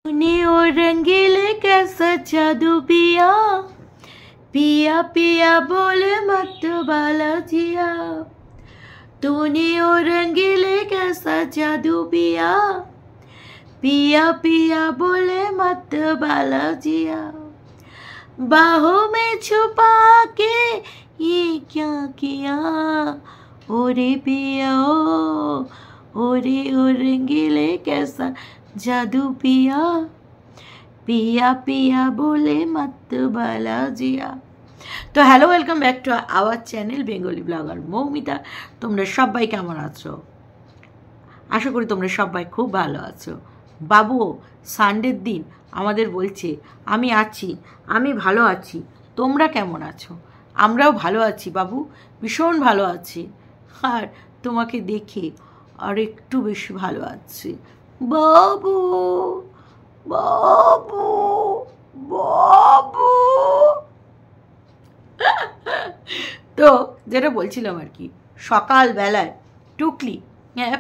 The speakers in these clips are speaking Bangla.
तूने ओ रंगीले कैसा जादू पिया पिया पिया बोले मत बाला जिया। तूने ओ रंगीले कैसा जादू पिया पिया पिया बोले मत बाला जिया। बाहों में छुपा के ये क्या किया ओरे पिया ओरे ओ रंगीले कैसा जादू पिया पिया पिया बोले मत बाला जिया। तो hello welcome back to our channel Bengali blogger Moumita. তোমরা সবাই কেমন আছো? আশা করি তোমরা সবাই খুব ভালো আছো। বাবু সানডের দিন আমাদের বলছে আমি আছি, আমি ভালো আছি, তোমরা কেমন আছো? আমরাও ভালো আছি বাবু, ভীষণ ভালো আছি। আর তোমাকে দেখে আর একটু বেশি ভালো আছি বাবু বাবু বাবু। তো যেটা বলছিলাম আর কি, সকালবেলায় টুকলি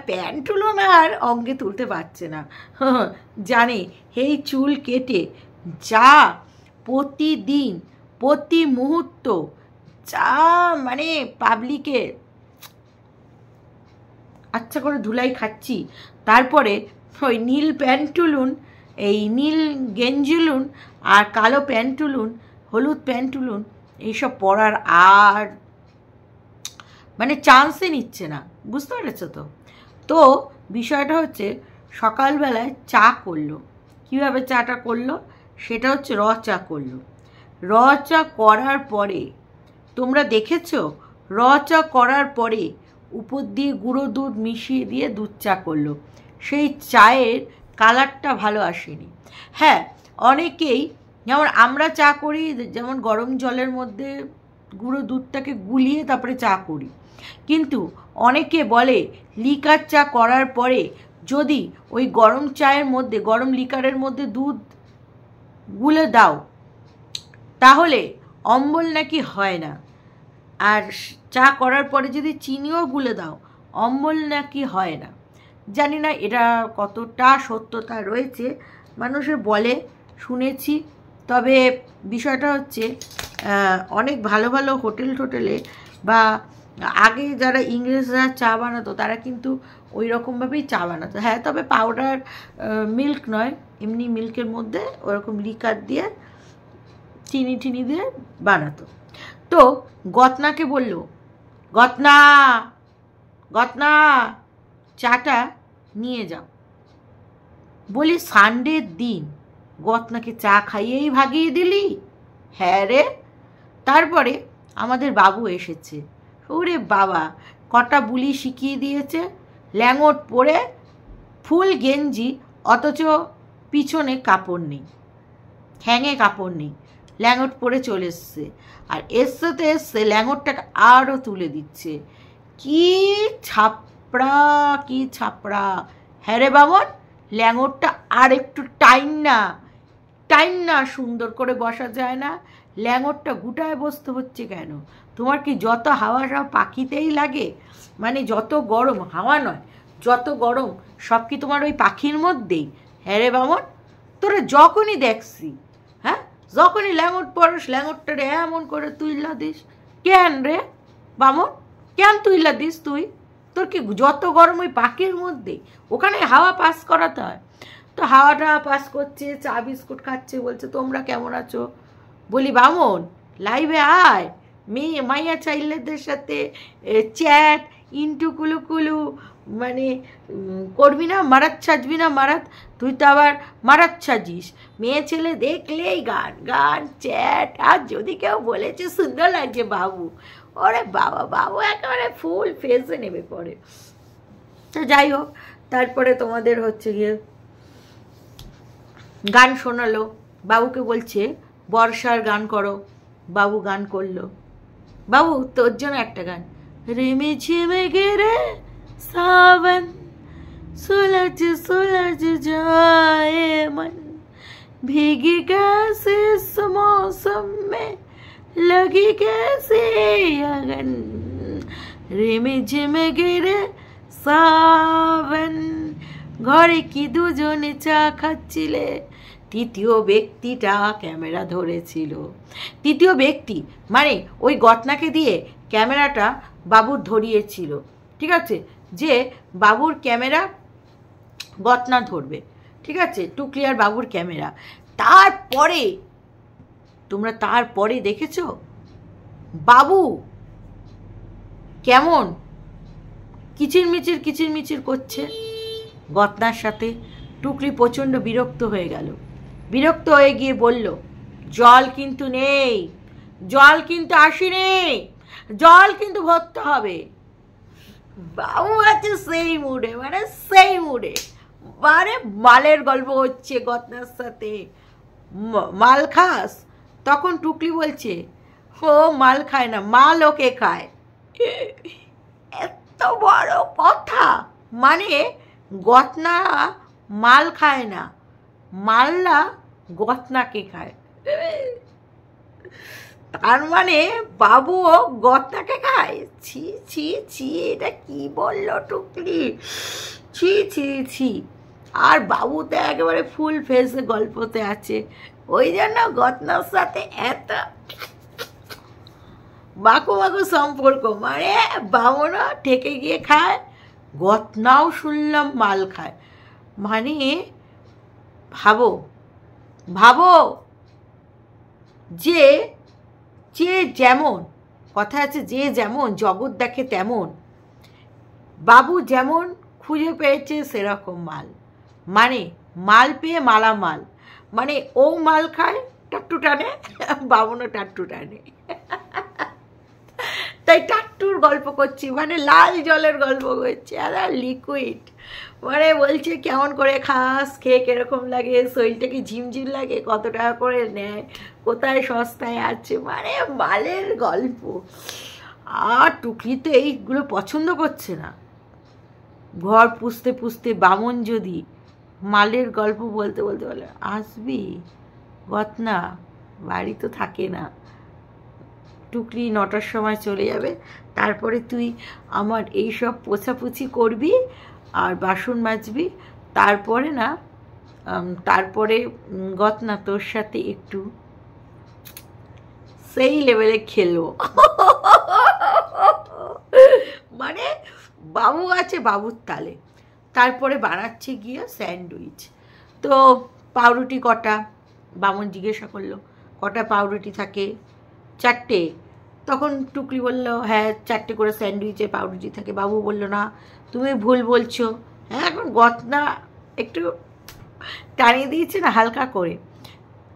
প্যান্ট তুলো না আর অঙ্গে তুলতে পারছে না, জানে এই চুল কেটে যা প্রতিদিন প্রতি মুহূর্ত যা মানে পাবলিকে আচ্ছা করে ধুলাই খাচ্ছি, তারপরে ওই নীল প্যান্ট তুলুন, এই নীল গেঞ্জি তুলুন আর কালো প্যান্ট তুলুন, হলুদ প্যান্ট তুলুন, এইসব পরার আর মানে চান্সই নিচ্ছে না, বুঝতে পেরেছো তো? তো বিষয়টা হচ্ছে সকালবেলায় চা করলো। কীভাবে চাটা করলো সেটা হচ্ছে র চা করলো। র চা করার পরে তোমরা দেখেছো, র চা করার পরে উপর দিয়ে গুঁড়ো দুধ মিশিয়ে দিয়ে দুধ চা করলো। সেই চায়ের কালারটা ভালো আসেনি। হ্যাঁ, অনেকেই যেমন আমরা চা করি, যেমন গরম জলের মধ্যে গুঁড়ো দুধটাকে গুলিয়ে তারপরে চা করি, কিন্তু অনেকে বলে লিকার চা করার পরে যদি ওই গরম চায়ের মধ্যে, গরম লিকারের মধ্যে দুধ গুলে দাও তাহলে অম্বল নাকি হয় না। আর চা করার পরে যদি চিনিও গুলে দাও অম্বল নাকি হয় না। জানি না এটা কতটা সত্যতা রয়েছে, মানুষে বলে শুনেছি। তবে বিষয়টা হচ্ছে অনেক ভালো ভালো হোটেলে বা আগে যারা ইংরেজরা চা বানাতো তারা কিন্তু ওই রকমভাবেই চা বানাতো। হ্যাঁ, তবে পাউডার মিল্ক নয়, এমনি মিল্কের মধ্যে ওরকম লিকার দিয়ে চিনি টিনি দিয়ে বানাতো। তো গতনাকে বলল, গতনা গতনা চাটা নিয়ে যাও। বলি সানডের দিন গতনাকে চা খাইয়েই ভাগিয়ে দিলি? হ্যাঁ রে। তারপরে আমাদের বাবু এসেছে, ওরে বাবা কটা বুলি শিখিয়ে দিয়েছে, ল্যাঙট পরে ফুল গেঞ্জি, অথচ পিছনে কাপড় নেই, ঠ্যাঙে কাপড় নেই, ল্যাঙট পরে চলে এসছে। আর এসছে তো এসছে, ল্যাঙটটাকে আরও তুলে দিচ্ছে। কি ছাপড়া, কি ছাপড়া। হ্যাঁ রে বামন, ল্যাঙটটা আর একটু টাইম না সুন্দর করে বসা যায় না? ল্যাঙটটা গুটায় বসতে হচ্ছে কেন? তোমার কি যত হাওয়া সব পাখিতেই লাগে? মানে যত গরম, হাওয়া নয়, যত গরম সব কি তোমার ওই পাখির মধ্যেই? হ্যাঁ রে বামন, তোরা যখনই দেখছি, হ্যাঁ যখনই ল্যাঙট পরস ল্যাঙটটারে এমন করে তুইলা দিস কেন রে বামন? কেন তুইলা দিস তুই? তোর কি যত গরম ওই পাখির মধ্যে? ওখানে হাওয়া পাস করাতে হয়। তো হাওয়াটা পাস করছে, চা বিস্কুট খাচ্ছে, বলছে তোমরা কেমন আছো? বলি বামন লাইভে আয়, মেয়ে মাইয়া চাইলেদের সাথে চ্যাট ইন্টু কুলু মানে করবি না, মারাত সাজবি না মারাত? তুই তো আবার মারাত সাজিস, মেয়ে ছেলে দেখলেই গান গান চ্যাট। আর যদি কেউ বলেছে সুন্দর লাগছে বাবু, ওরে বাবা, বাবু একেবারে ফুল ফেসে নেবে পরে। তো যাই হোক, তারপরে তোমাদের হচ্ছে গিয়ে গান শোনালো, বাবুকে বলছে বর্ষার গান করো, বাবু গান করলো। বাবু তোর জন্য একটা গান, রেমে ঝিমে গেরে सावन सुलझ सुलझ जाए मन, भीगी कैसे इस मौसम में लगी कैसे अगन, रेमे झिमे गिरे सावन। ঘরে কি দুজনে চা খাচ্ছিলে, তৃতীয় ব্যক্তিটা ক্যামেরা ধরেছিল। তৃতীয় ব্যক্তি মানে ওই গতনাকে দিয়ে ক্যামেরাটা বাবুর ধরিয়েছিল, ঠিক আছে, যে বাবুর ক্যামেরা গতনা ধরবে, ঠিক আছে, টুকলি আর বাবুর ক্যামেরা। তারপরে তোমরা তারপরে দেখেছো বাবু কেমন কিচিরমিচির করছে গতনার সাথে। টুকলি প্রচণ্ড বিরক্ত হয়ে গেল, বিরক্ত হয়ে গিয়ে বলল, জল কিন্তু নেই, জল কিন্তু আসেনি, জল কিন্তু ভরতে হবে। বাবু আছে সেই মুডে, মানে সেই মুডে, মানে মালের গল্প হচ্ছে গতনার সাথে। মাল খাস? তখন টুকলি বলছে, ও মাল খায় না, মাল ওকে খায়। এত বড় কথা, মানে গতনা মাল খায় না, মাল্লা গতনাকে খায়। তার মানে বাবুও গতনাকে খায়? ছি ছি ছি, এটা কি বললো টুকলি, ছি ছি ছি। আর বাবু তো একেবারে ফুল ফেসে গল্পতে আছে, ওই জন্য গতনার সাথে এত বাকু বাকু সম্পর্ক, মানে বাবুরা ঠেকে গিয়ে খায়, গতনাও শুনলাম মাল খায়। মানে ভাবো ভাবো, যে যে যেমন কথা আছে, যে যেমন জগৎ দেখে তেমন, বাবু যেমন খুঁজে পেয়েছে সেরকম মাল, মানে মাল পেয়ে মালামাল, মানে ও মাল খায় টাট্টু টানে, বাবুনও টাট্টু টানে। তাই টাট্টুর গল্প করছি, মানে লাল জলের গল্প করছি, আর লিকুইড, মানে বলছে কেমন করে খাস, খেয়ে কিরকম লাগে, শরীরটা কি ঝিমঝিম লাগে, কত টাকা করে নেয়, কোথায় সস্তায় আছে, মানে মালের গল্প। আর টুকলি তো এইগুলো পছন্দ করছে না। ঘর পুষতে পুষতে বামন যদি মালের গল্প বলতে বলতে বলে, আসবি গতনা, বাড়ি তো থাকে না, টুকলি 9টার সময় চলে যাবে, তারপরে তুই আমার এইসব পোছাপুছি করবি আর বাসন মাজবি, তারপরে না তারপরে গতনা তোর সাথে একটু সেই লেভেলে খেলবো। মানে বাবু আছে বাবুর তালে। তারপরে বানাচ্ছে গিয়ে স্যান্ডউইচ। তো পাউরুটি কটা, বামন জিজ্ঞাসা করলো কটা পাউরুটি থাকে? 4টে। তখন টুকলি বলল, হ্যাঁ 4টে করে স্যান্ডউইচে পাউরুটি থাকে। বাবু বলল, না তুমি ভুল বলছো। হ্যাঁ, এখন গতনা একটু টানিয়ে দিয়েছে না হালকা করে,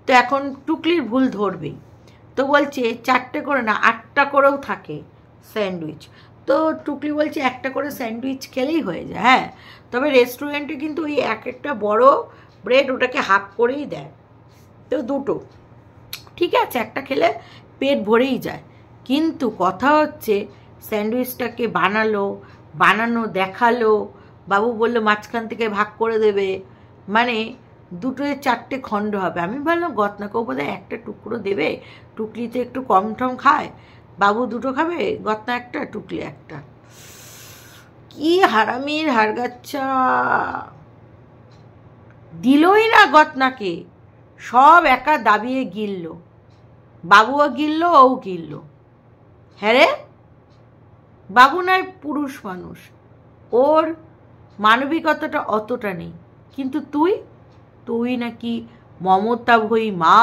তো এখন টুকলির ভুল ধরবেই। তো বলছে 4টে করে না, 8টা করেও থাকে স্যান্ডউইচ। তো টুকলি বলছে একটা করে স্যান্ডউইচ খেলেই হয়ে যায়। হ্যাঁ, তবে রেস্টুরেন্টে কিন্তু ওই একটা বড় ব্রেড ওটাকে হাফ করেই দেয়, তো 2টো ঠিক আছে, একটা খেলে পেট ভরেই যায়। কিন্তু কথা হচ্ছে স্যান্ডউইচটাকে বানানো দেখালো, বাবু বলল মাঝখান থেকে ভাগ করে দেবে, মানে 2টোয় 4টে খণ্ড হবে। আমি বললাম গতনাকেও বোধহয় একটা টুকরো দেবে, টুকলিতে একটু কম টম খায়, বাবু 2টো খাবে, গতনা একটা, টুকলি একটা। কি হারামির হারগাচ্ছা, দিলই না গতনাকে, সব একা দাবিয়ে গিলল, বাবুও গিলল, ও গিলল। হ্যাঁ রে, বাবু নয় পুরুষ মানুষ, ওর মানবিকতাটা অতটা নেই, কিন্তু তুই নাকি মমতা ভই মা,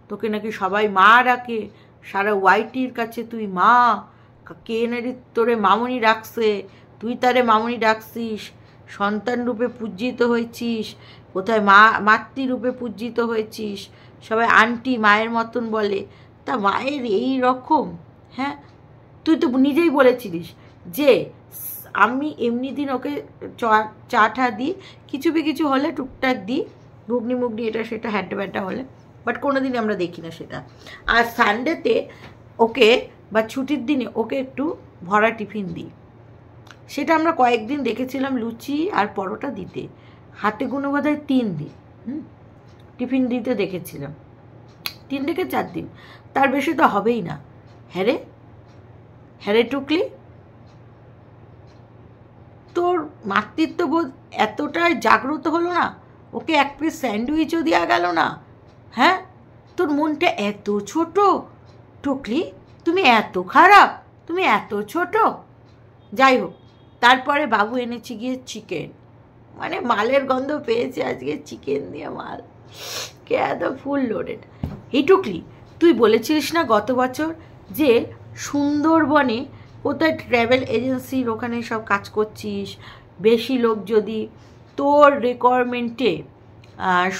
তোকে নাকি সবাই মা ডাকে, সারা ওয়াইটির কাছে তুই মা, কে নাকি তোরে মামনি ডাকছে, তুই তারে মামনি ডাকছিস, সন্তান রূপে পূজিত হয়েছিস, কোথায় মাতৃরূপে পূজিত হয়েছিস, সবাই আন্টি মায়ের মতন বলে, তা মায়ের এই রকম? হ্যাঁ, তুই তো নিজেই বলেছিলিস যে আমি এমনি দিন ওকে চা টা দিই, কিছু হলে টুকটাক দিই, ঘুগনি মুগনি এটা সেটা হ্যাড্ডা ব্যাড্ডা হলে, বাট কোনো দিনই আমরা দেখি না সেটা। আর সানডেতে ওকে বা ছুটির দিনে ওকে একটু ভরা টিফিন দিই, সেটা আমরা কয়েকদিন দেখেছিলাম লুচি আর পরোটা দিতে, হাতে গুনে বোধহয় 3 দিন টিফিন দিতে দেখেছিলাম, 3 থেকে 4 দিন, তার বেশি তো হবেই না। হ্যাঁ রে টুকলি, তোর মাতৃত্ববোধ এতটাই জাগ্রত হলো না ওকে এক পিস স্যান্ডউইচও দেওয়া গেল না? হ্যাঁ, তোর মনটা এত ছোট টুকলি, তুমি এত খারাপ, তুমি এত ছোট। যাই হোক, তারপরে বাবু এনেছে গিয়ে চিকেন, মানে মালের গন্ধ পেয়েছে আজকে, চিকেন দিয়ে মাল, কে এত ফুল লোডেড। এই টুকলি, তুই বলেছিলিস না গত বছর যে সুন্দরবনে কোথায় ট্রাভেল এজেন্সির ওখানে সব কাজ করছিস, বেশি লোক যদি তোর রিকোয়ারমেন্টে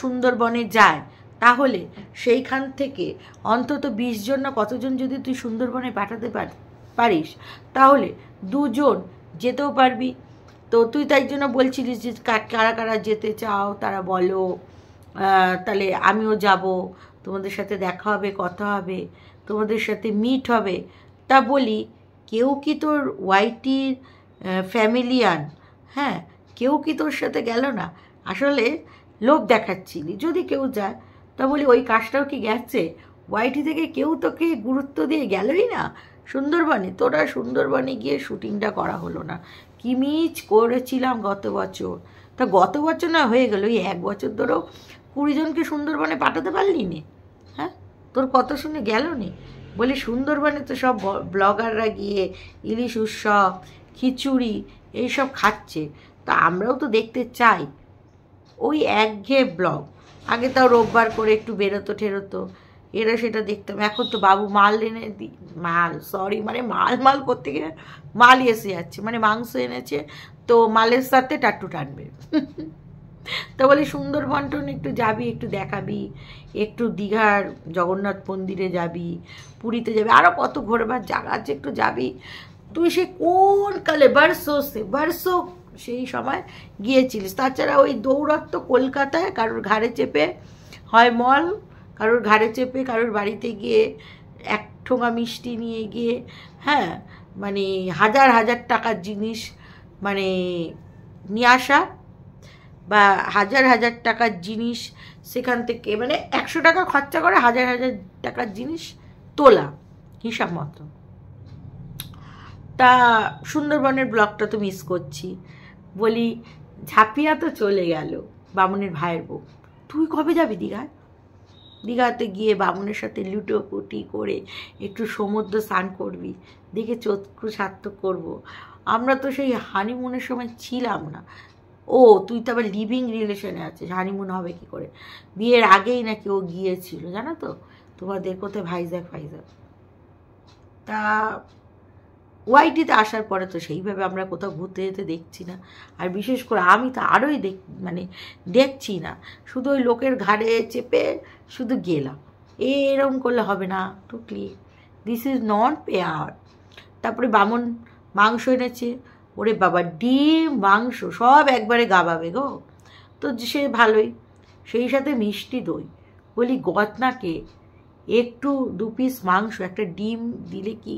সুন্দরবনে যায় তাহলে সেইখান থেকে অন্তত 20 জন না কতজন যদি তুই সুন্দরবনে পাঠাতে পারিস তাহলে 2 জন যেতেও পারবি। তো তুই তাই জন্য বলছিলিস যে কারা কারা যেতে চাও তারা বলো, তাহলে আমিও যাব, তোমাদের সাথে দেখা হবে, কথা হবে, তোমাদের সাথে মিট হবে। তা বলি, কেউ কি তোর ওয়াইটির ফ্যামিলিয়ান, হ্যাঁ, কেউ কি তোর সাথে গেল না? আসলে লোক দেখাচ্ছিলি, যদি কেউ যায় তা বলি ওই কাজটাও কি গেছে? ওয়াইটি থেকে কেউ তোকে গুরুত্ব দিয়ে গেলই না সুন্দরবনে? তোরা সুন্দরবনে গিয়ে শুটিংটা করা হলো না, কি মিচ করেছিলাম গত বছর। তা গত বছর না হয়ে গেল, এই 1 বছর ধরেও 20 জনকে সুন্দরবনে পাঠাতে পারলি নে? হ্যাঁ, তোর কথা শুনে গেল নি? বলি সুন্দরবনে তো সব ব্লগাররা গিয়ে ইলিশ উৎসব, খিচুড়ি এইসব খাচ্ছে, তা আমরাও তো দেখতে চাই। ওই একঘেয়ে ব্লগ, আগে তাও রোববার করে একটু বেরোতো ঠেরোতো, এরা সেটা দেখতাম। এখন তো বাবু মাল এনে মানে মাল করতে গিয়ে মালই এসে যাচ্ছে, মানে মাংস এনেছে তো মালের সাথে টাট্টু টানবে। তো বলি সুন্দরবন একটু যাবি, একটু দেখাবি, একটু দীঘার জগন্নাথ মন্দিরে যাবি, পুরীতে যাবি, আরও কত ঘোরবার জায়গা আছে, একটু যাবি। তুই সে কোন কালে বারসো সেই সময় গিয়েছিলিস। তাছাড়া ওই দৌড়াত্ম কলকাতায় কারোর ঘাড়ে চেপে, হয় মল, কারোর ঘাড়ে চেপে কারোর বাড়িতে গিয়ে 1 ঠোঙা মিষ্টি নিয়ে গিয়ে, হ্যাঁ, মানে হাজার হাজার টাকার জিনিস মানে নিয়ে আসা, বা হাজার হাজার টাকার জিনিস সেখান থেকে, মানে 100 টাকা খরচা করে হাজার হাজার টাকার জিনিস তোলা হিসাব মতো। তা সুন্দরবনের ব্লগটা তো মিস করছি। বলি ঝাঁপিয়া তো চলে গেল, বামুনের ভাইয়ের বউ। তুই কবে যাবি দীঘায়? দীঘাতে গিয়ে বামুনের সাথে লুটোপুটি করে একটু সমুদ্র স্নান করবি, দেখে চক্ষু সার্থক করবো। আমরা তো সেই হানিমুনের সময় ছিলাম না। ও তুই তো আবার লিভিং রিলেশনে আছিস, হানিমুন হবে কি করে? বিয়ের আগেই নাকি ও গিয়েছিল, জানো তো, তোমাদের কোথায় ভাইজাগ। তা ওয়াইটিতে আসার পরে তো সেইভাবে আমরা কোথাও ঘুরতে যেতে দেখছি না, আর বিশেষ করে আমি তো আরোই মানে দেখছি না, শুধু ওই লোকের ঘাড়ে চেপে শুধু গেলাম। এরকম করলে হবে না টুকলি, দিস ইজ নট পেয়ার। তারপরে বামন মাংস এনেছে, ওরে বাবা, ডিম মাংস সব একবারে গাবাবে গো, তো সে ভালোই, সেই সাথে মিষ্টি দই। বলি গতনাকে একটু 2 পিস মাংস একটা ডিম দিলে কি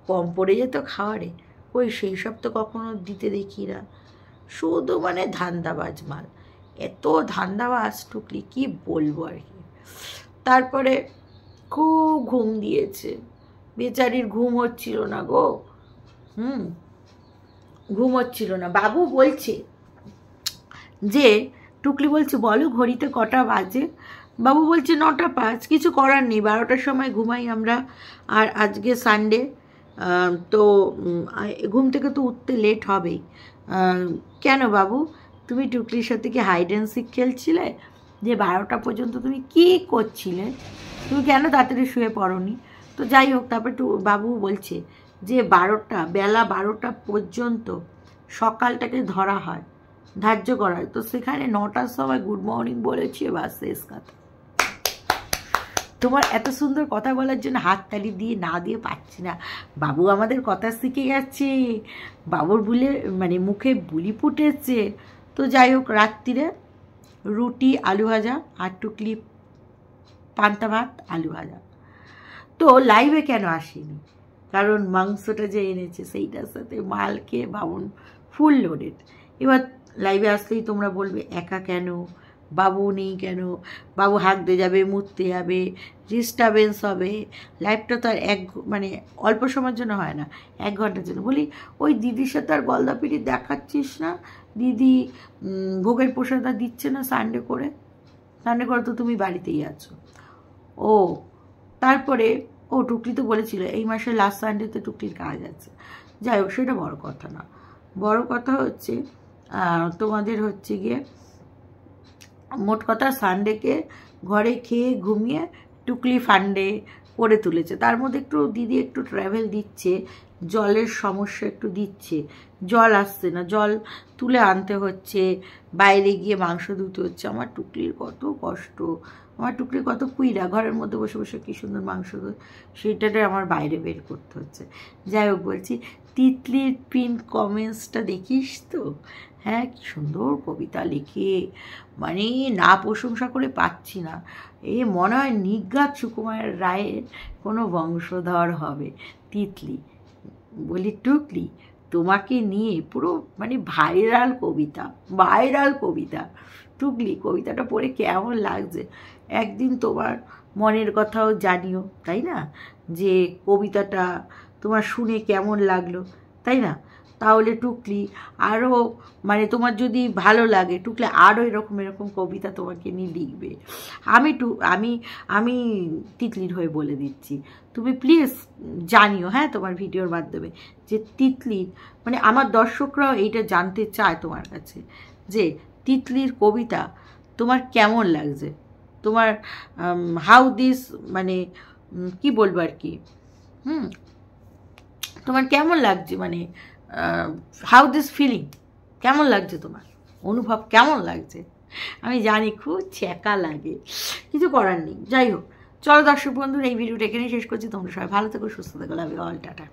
কম পড়ে যেত খাওয়ারে? ওই সেই সব তো কখনো দিতে দেখি না, শুধু মানে ধান্দাবাজ মাল, এত ধান্দাবাজ টুকলি কি বলবো আর কি। তারপরে খুব ঘুম দিয়েছে, বেচারির ঘুম হচ্ছিল না গো, ঘুম হচ্ছিল না। বাবু বলছে যে, টুকলি বলছে বলো ঘড়িতে কটা বাজে? বাবু বলছে 9টা 5। কিছু করার নেই, 12টার সময় ঘুমাই আমরা, আর আজকে সানডে, তো ঘুম থেকে তো উঠতে লেট হবেই। কেন বাবু, তুমি টুকলির সাথে কি হাইড অ্যান্ড সিক খেলছিলে? যে 12টা পর্যন্ত তুমি কি করছিলে? তুমি কেন তাড়াতাড়ি শুয়ে পড়োনি? তো যাই হোক, তারপর বাবু বলছে যে বেলা 12টা পর্যন্ত সকালটাকে ধরা হয়, ধার্য করা হয়, তো সেখানে 9টার সময় গুড মর্নিং বলেছি, বাস শেষ কথা। তোমার এত সুন্দর কথা বলার জন্য হাততালি দিয়ে না দিয়ে পাচ্ছি না। বাবু আমাদের কথা শিখে গেছে, বাবুর মানে মুখে বুলি ফুটেছে। তো যাই হোক, রাত্রিরে রুটি আলু ভাজা আর টুকলি পান্তা ভাত আলু ভাজা। তো লাইভে কেন আসেনি? কারণ মাংসটা যে এনেছে সেইটার সাথে মাল খেয়ে বামুন ফুল লোডেড। এবার লাইভে আসলেই তোমরা বলবে একা কেন, বাবু নেই কেন, বাবু হাঁকতে যাবে, মুততে যাবে, ডিস্টার্বেন্স হবে। লাইফটা তো আর মানে অল্প সময়ের জন্য হয় না, 1 ঘন্টার জন্য। বলি ওই দিদির সাথে আর গলদাপিটি দেখাচ্ছিস না? দিদি ভোগের প্রসাদটা দিচ্ছে না সানডে করে তো তুমি বাড়িতেই আছো। ও তারপরে টুকলি তো বলেছিল এই মাসের লাস্ট সানডেতে টুকলির কাজ আছে। যাই হোক, সেটা বড় কথা না। বড় কথা হচ্ছে তোমাদের হচ্ছে গিয়ে মোট কথা সানডেকে ঘরে খেয়ে ঘুমিয়ে টুকলি ফান্ডে করে তুলেছে। তার মধ্যে একটু দিদি একটু ট্র্যাভেল দিচ্ছে, জলের সমস্যা একটু দিচ্ছে, জল আসছে না, জল তুলে আনতে হচ্ছে, বাইরে গিয়ে মাংস ধুতে হচ্ছে। আমার টুকলির কত কষ্ট, আমার টুকলির কত কুইরা, ঘরের মধ্যে বসে বসে কী সুন্দর মাংস ধুয়ে, সেইটাতে আমার বাইরে বের করতে হচ্ছে। যাই হোক, বলছি তিতলির পিন কমেন্টসটা দেখিস তো? হ্যাঁ, কি সুন্দর কবিতা লিখে, মানে না প্রশংসা করে পাচ্ছি না। মনে হয় নিজ্ঞাত সুকুমার রায়ের কোনো বংশধর হবে তিতলি। বলি টুকলি, তোমাকে নিয়ে পুরো মানে ভাইরাল কবিতা। টুকলি, কবিতাটা পড়ে কেমন লাগছে? একদিন তোমার মনের কথাও জানিও, তাই না? যে কবিতাটা তোমার শুনে কেমন লাগলো, তাই না? তাহলে টুকলি আরও মানে তোমার যদি ভালো লাগে, টুকলি আরও এরকম কবিতা তোমাকে নিয়ে লিখবে। আমি তিতলির হয়ে বলে দিচ্ছি, তুমি প্লিজ জানিও, হ্যাঁ, তোমার ভিডিওর মাধ্যমে, যে তিতলির মানে আমার দর্শকরাও এইটা জানতে চায় তোমার কাছে, যে তিতলির কবিতা তোমার কেমন লাগছে, তোমার হাউ দিস মানে কি বলবো আর কি, তোমার কেমন লাগছে, মানে হাউ দিস ফিলিং, কেমন লাগছে, তোমার অনুভব কেমন লাগছে? আমি জানি খুব ছ্যাঁকা লাগে, কিছু করার নেই। যাই হোক, চলো দর্শক বন্ধুরা, এই ভিডিওটা এখানেই শেষ করছি। তোমরা সবাই ভালো থেকো, সুস্থ থেকো, লাভ ইউ অল, টাটা।